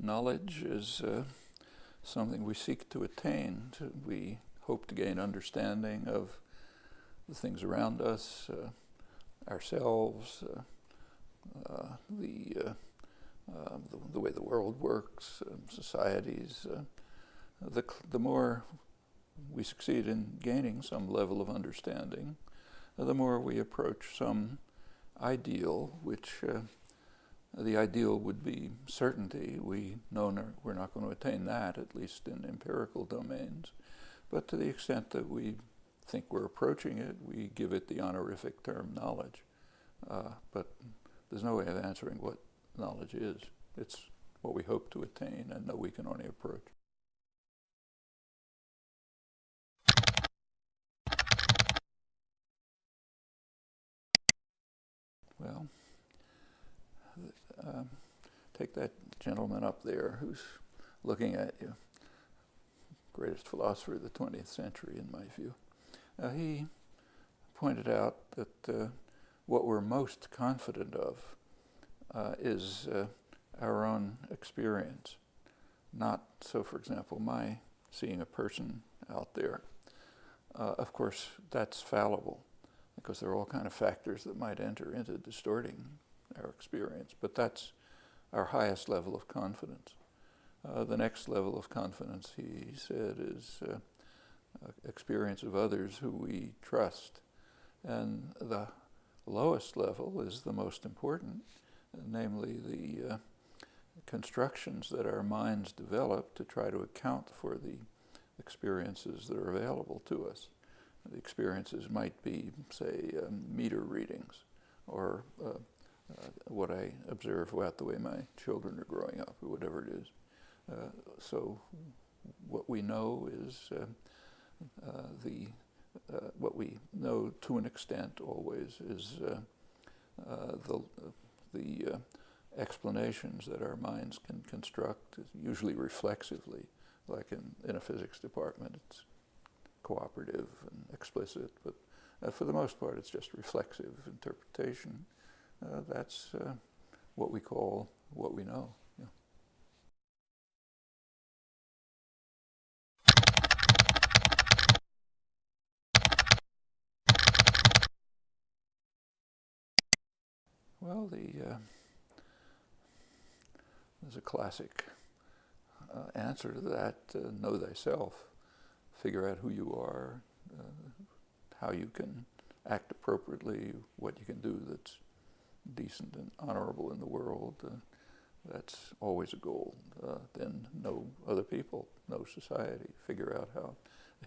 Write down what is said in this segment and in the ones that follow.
Knowledge is something we seek to attain. We hope to gain understanding of the things around us, ourselves, the way the world works, societies. The more we succeed in gaining some level of understanding, the more we approach some ideal, which the ideal would be certainty. We know we're not going to attain that, at least in empirical domains. But to the extent that we think we're approaching it, we give it the honorific term knowledge. But there's no way of answering what knowledge is. It's what we hope to attain and know we can only approach. Well, take that gentleman up there who's looking at you, greatest philosopher of the 20th century in my view. He pointed out that what we're most confident of is our own experience. Not so, for example, my seeing a person out there. Of course, that's fallible, because there are all kinds of factors that might enter into distorting our experience, but that's our highest level of confidence. The next level of confidence, he said, is experience of others who we trust. And the lowest level is the most important, namely the constructions that our minds develop to try to account for the experiences that are available to us. The experiences might be, say, meter readings, or what I observe about the way my children are growing up, or whatever it is. So what we know is what we know to an extent always is the explanations that our minds can construct, usually reflexively, like in a physics department. It's cooperative and explicit, but for the most part it's just reflexive interpretation. That's what we call what we know. Yeah. Well, there's a classic answer to that: know thyself. Figure out who you are, how you can act appropriately, what you can do that's decent and honorable in the world. That's always a goal. Then know other people, know society, figure out how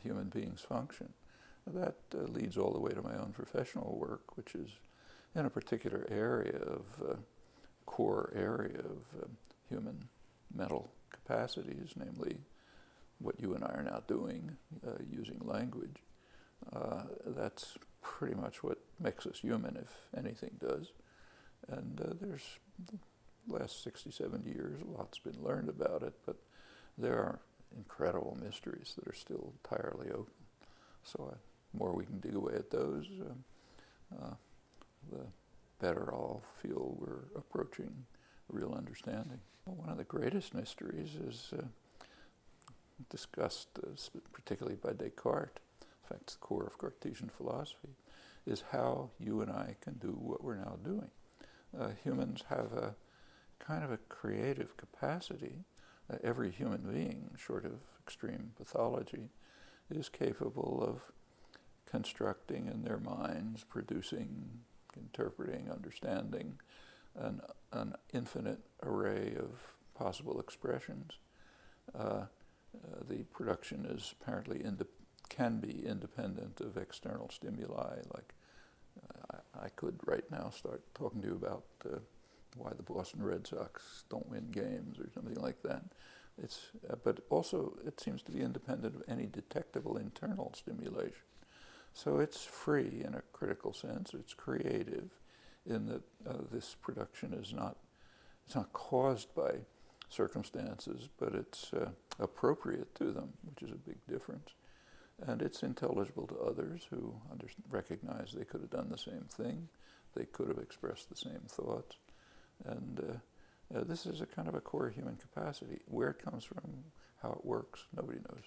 human beings function. That leads all the way to my own professional work, which is in a particular area of, core area of human mental capacities, namely what you and I are now doing, using language. That's pretty much what makes us human, if anything does. And there's, the last 60, 70 years, a lot's been learned about it, but there are incredible mysteries that are still entirely open. So the more we can dig away at those, the better I'll feel we're approaching real understanding. Well, one of the greatest mysteries is discussed particularly by Descartes, in fact it's the core of Cartesian philosophy, is how you and I can do what we're now doing. Humans have a kind of a creative capacity. Every human being, short of extreme pathology, is capable of constructing in their minds, producing, interpreting, understanding an infinite array of possible expressions. The production is apparently can be independent of external stimuli. Like I could right now start talking to you about why the Boston Red Sox don't win games or something like that. But also it seems to be independent of any detectable internal stimulation. So it's free in a critical sense. It's creative in that this production is not caused by circumstances, but it's appropriate to them, which is a big difference. And it's intelligible to others who recognize they could have done the same thing. They could have expressed the same thoughts. And This is a kind of a core human capacity. Where it comes from, how it works, nobody knows.